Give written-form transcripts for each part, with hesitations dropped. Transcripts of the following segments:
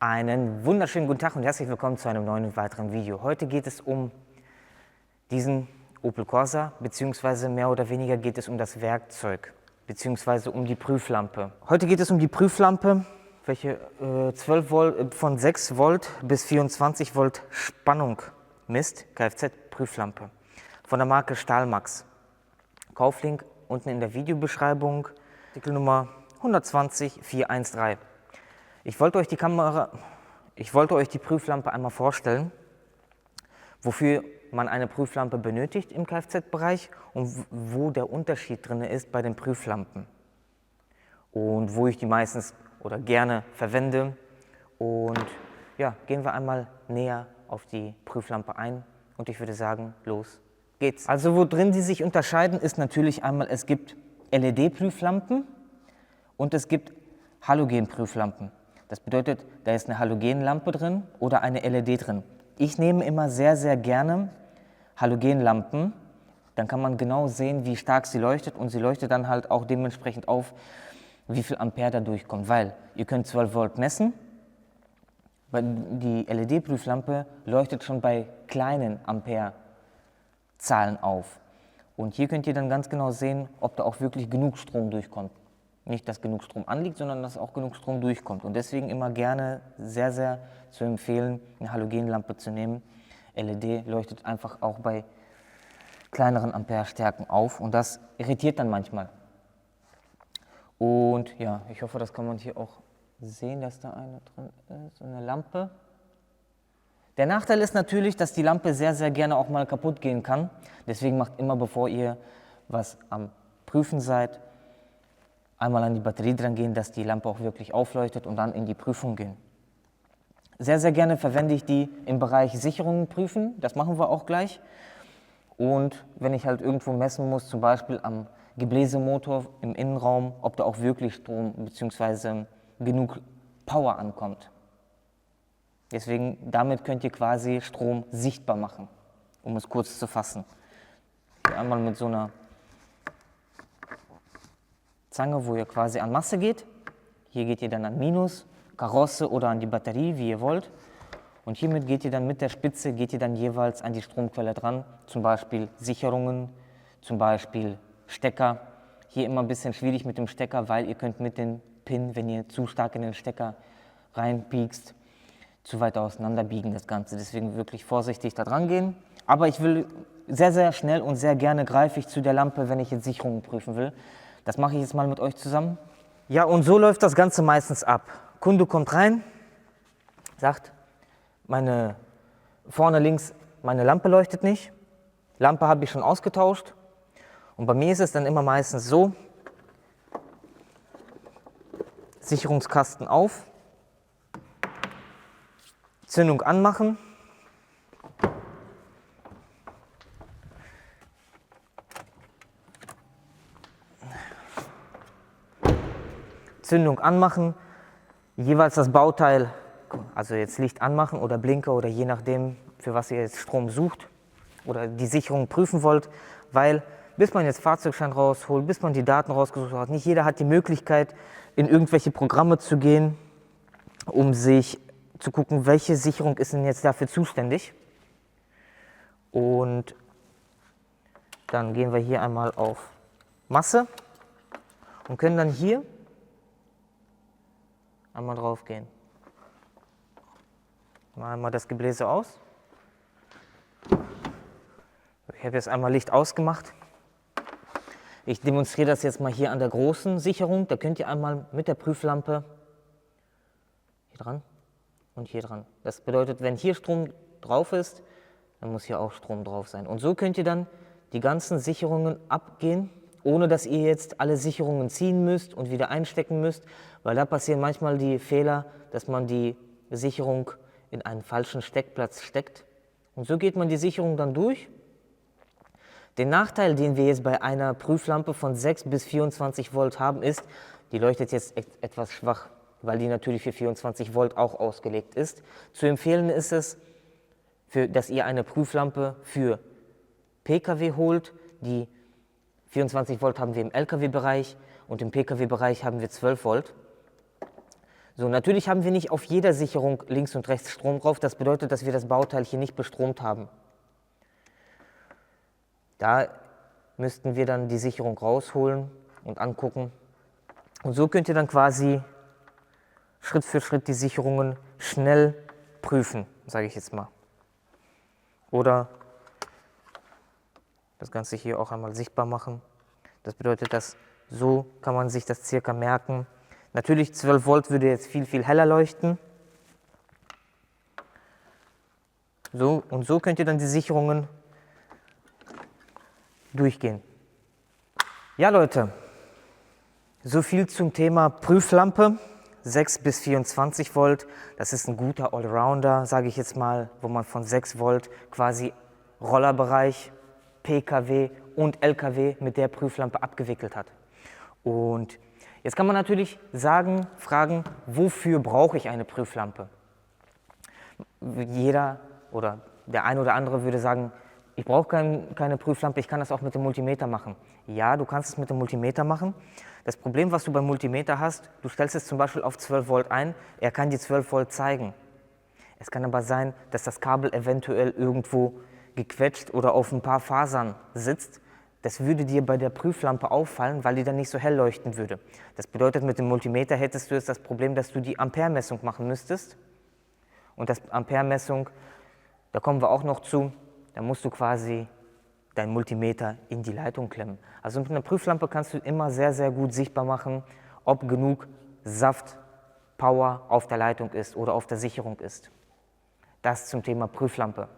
Einen wunderschönen guten Tag und herzlich willkommen zu einem neuen und weiteren Video. Heute geht es um diesen Opel Corsa, beziehungsweise mehr oder weniger geht es um das Werkzeug, beziehungsweise um die Prüflampe. Heute geht es um die Prüflampe, welche 12 Volt, von 6 Volt bis 24 Volt Spannung misst, Kfz-Prüflampe von der Marke Stahlmax. Kauflink unten in der Videobeschreibung, Artikelnummer 120413. Ich wollte euch die Prüflampe einmal vorstellen, wofür man eine Prüflampe benötigt im Kfz-Bereich und wo der Unterschied drin ist bei den Prüflampen und wo ich die meistens oder gerne verwende. Und ja, gehen wir einmal näher auf die Prüflampe ein und ich würde sagen, los geht's. Also wo drin die sich unterscheiden, ist natürlich einmal, es gibt LED-Prüflampen und es gibt Halogen-Prüflampen. Das bedeutet, da ist eine Halogenlampe drin oder eine LED drin. Ich nehme immer sehr, sehr gerne Halogenlampen. Dann kann man genau sehen, wie stark sie leuchtet und sie leuchtet dann halt auch dementsprechend auf, wie viel Ampere da durchkommt. Weil ihr könnt 12 Volt messen, weil die LED-Prüflampe leuchtet schon bei kleinen Amperezahlen auf. Und hier könnt ihr dann ganz genau sehen, ob da auch wirklich genug Strom durchkommt. Nicht, dass genug Strom anliegt, sondern dass auch genug Strom durchkommt. Und deswegen immer gerne sehr, sehr zu empfehlen, eine Halogenlampe zu nehmen. LED leuchtet einfach auch bei kleineren Amperestärken auf und das irritiert dann manchmal. Und ja, ich hoffe, das kann man hier auch sehen, dass da eine drin ist, eine Lampe. Der Nachteil ist natürlich, dass die Lampe sehr, sehr gerne auch mal kaputt gehen kann. Deswegen macht immer, bevor ihr was am Prüfen seid, einmal an die Batterie dran gehen, dass die Lampe auch wirklich aufleuchtet und dann in die Prüfung gehen. Sehr, sehr gerne verwende ich die im Bereich Sicherungen prüfen, das machen wir auch gleich. Und wenn ich halt irgendwo messen muss, zum Beispiel am Gebläsemotor im Innenraum, ob da auch wirklich Strom bzw. genug Power ankommt. Deswegen, damit könnt ihr quasi Strom sichtbar machen, um es kurz zu fassen. Hier einmal mit so einer Zange, wo ihr quasi an Masse geht. Hier geht ihr dann an Minus, Karosse oder an die Batterie, wie ihr wollt. Und hiermit geht ihr dann mit der Spitze, jeweils an die Stromquelle dran. Zum Beispiel Sicherungen, zum Beispiel Stecker. Hier immer ein bisschen schwierig mit dem Stecker, weil ihr könnt mit dem Pin, wenn ihr zu stark in den Stecker reinbiegst, zu weit auseinander biegen das Ganze. Deswegen wirklich vorsichtig da dran gehen. Aber ich will sehr, sehr schnell und sehr gerne greife ich zu der Lampe, wenn ich jetzt Sicherungen prüfen will. Das mache ich jetzt mal mit euch zusammen. Ja, und so läuft das Ganze meistens ab. Kunde kommt rein, sagt, vorne links, meine Lampe leuchtet nicht. Lampe habe ich schon ausgetauscht. Und bei mir ist es dann immer meistens so, Sicherungskasten auf, Zündung anmachen. Zündung anmachen, jeweils das Bauteil, also jetzt Licht anmachen oder Blinker oder je nachdem, für was ihr jetzt Strom sucht oder die Sicherung prüfen wollt, weil bis man jetzt Fahrzeugschein rausholt, bis man die Daten rausgesucht hat, nicht jeder hat die Möglichkeit, in irgendwelche Programme zu gehen, um sich zu gucken, welche Sicherung ist denn jetzt dafür zuständig. Und dann gehen wir hier einmal auf Masse und können dann hier einmal drauf gehen. Mal einmal das Gebläse aus. Ich habe jetzt einmal Licht ausgemacht. Ich demonstriere das jetzt mal hier an der großen Sicherung. Da könnt ihr einmal mit der Prüflampe hier dran und hier dran. Das bedeutet, wenn hier Strom drauf ist, dann muss hier auch Strom drauf sein. Und so könnt ihr dann die ganzen Sicherungen abgehen, ohne dass ihr jetzt alle Sicherungen ziehen müsst und wieder einstecken müsst, weil da passieren manchmal die Fehler, dass man die Sicherung in einen falschen Steckplatz steckt. Und so geht man die Sicherung dann durch. Den Nachteil, den wir jetzt bei einer Prüflampe von 6 bis 24 Volt haben, ist, die leuchtet jetzt etwas schwach, weil die natürlich für 24 Volt auch ausgelegt ist. Zu empfehlen ist es, dass ihr eine Prüflampe für Pkw holt. Die 24 Volt haben wir im Lkw-Bereich und im Pkw-Bereich haben wir 12 Volt. So, natürlich haben wir nicht auf jeder Sicherung links und rechts Strom drauf. Das bedeutet, dass wir das Bauteil hier nicht bestromt haben. Da müssten wir dann die Sicherung rausholen und angucken. Und so könnt ihr dann quasi Schritt für Schritt die Sicherungen schnell prüfen, sage ich jetzt mal. Oder das Ganze hier auch einmal sichtbar machen. Das bedeutet, dass so kann man sich das circa merken. Natürlich 12 Volt würde jetzt viel, viel heller leuchten. So, und so könnt ihr dann die Sicherungen durchgehen. Ja Leute, so viel zum Thema Prüflampe. 6 bis 24 Volt, das ist ein guter Allrounder, sage ich jetzt mal, wo man von 6 Volt quasi Rollerbereich, PKW und LKW mit der Prüflampe abgewickelt hat. Und jetzt kann man natürlich fragen, wofür brauche ich eine Prüflampe? Jeder oder der eine oder andere würde sagen, ich brauche keine Prüflampe, ich kann das auch mit dem Multimeter machen. Ja, du kannst es mit dem Multimeter machen. Das Problem, was du beim Multimeter hast, du stellst es zum Beispiel auf 12 Volt ein, er kann die 12 Volt zeigen. Es kann aber sein, dass das Kabel eventuell irgendwo gequetscht oder auf ein paar Fasern sitzt. Das würde dir bei der Prüflampe auffallen, weil die dann nicht so hell leuchten würde. Das bedeutet, mit dem Multimeter hättest du jetzt das Problem, dass du die Amperemessung machen müsstest. Und das Amperemessung, da kommen wir auch noch zu, da musst du quasi dein Multimeter in die Leitung klemmen. Also mit einer Prüflampe kannst du immer sehr, sehr gut sichtbar machen, ob genug Saft, Power auf der Leitung ist oder auf der Sicherung ist. Das zum Thema Prüflampe.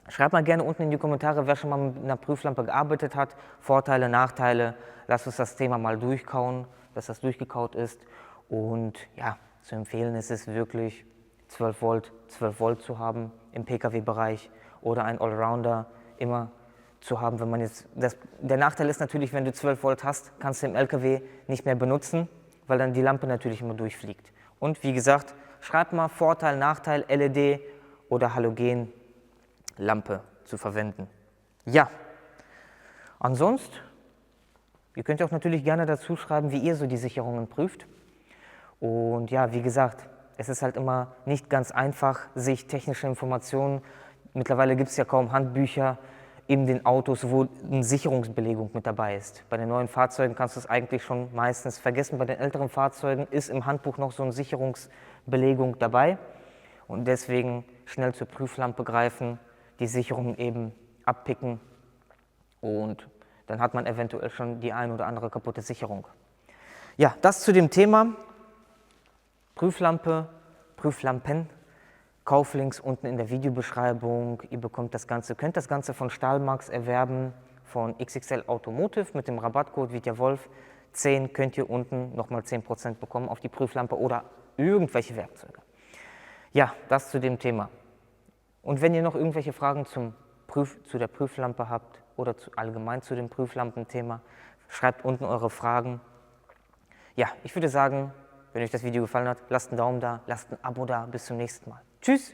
Schreibt mal gerne unten in die Kommentare, wer schon mal mit einer Prüflampe gearbeitet hat. Vorteile, Nachteile. Lasst uns das Thema mal durchkauen, dass das durchgekaut ist. Und ja, zu empfehlen ist es wirklich 12 Volt zu haben im Pkw-Bereich oder ein Allrounder immer zu haben, wenn man jetzt, der Nachteil ist natürlich, wenn du 12 Volt hast, kannst du im LKW nicht mehr benutzen, weil dann die Lampe natürlich immer durchfliegt. Und wie gesagt, schreibt mal Vorteil, Nachteil, LED oder Halogenlampe zu verwenden. Ja, ansonsten, ihr könnt auch natürlich gerne dazu schreiben, wie ihr so die Sicherungen prüft. Und ja, wie gesagt, es ist halt immer nicht ganz einfach, sich technische Informationen, mittlerweile gibt es ja kaum Handbücher in den Autos, wo eine Sicherungsbelegung mit dabei ist. Bei den neuen Fahrzeugen kannst du es eigentlich schon meistens vergessen. Bei den älteren Fahrzeugen ist im Handbuch noch so eine Sicherungsbelegung dabei. Und deswegen schnell zur Prüflampe greifen, die Sicherung eben abpicken und dann hat man eventuell schon die ein oder andere kaputte Sicherung. Ja, das zu dem Thema Prüflampe, Prüflampen. Kauflinks unten in der Videobeschreibung. Ihr bekommt das Ganze, könnt das Ganze von Stahlmax erwerben, von XXL Automotive mit dem Rabattcode VITYAWOLF 10 könnt ihr unten nochmal 10% bekommen auf die Prüflampe oder irgendwelche Werkzeuge. Ja, das zu dem Thema. Und wenn ihr noch irgendwelche Fragen zu der Prüflampe habt oder allgemein zu dem Prüflampenthema, schreibt unten eure Fragen. Ja, ich würde sagen, wenn euch das Video gefallen hat, lasst einen Daumen da, lasst ein Abo da. Bis zum nächsten Mal. Tschüss!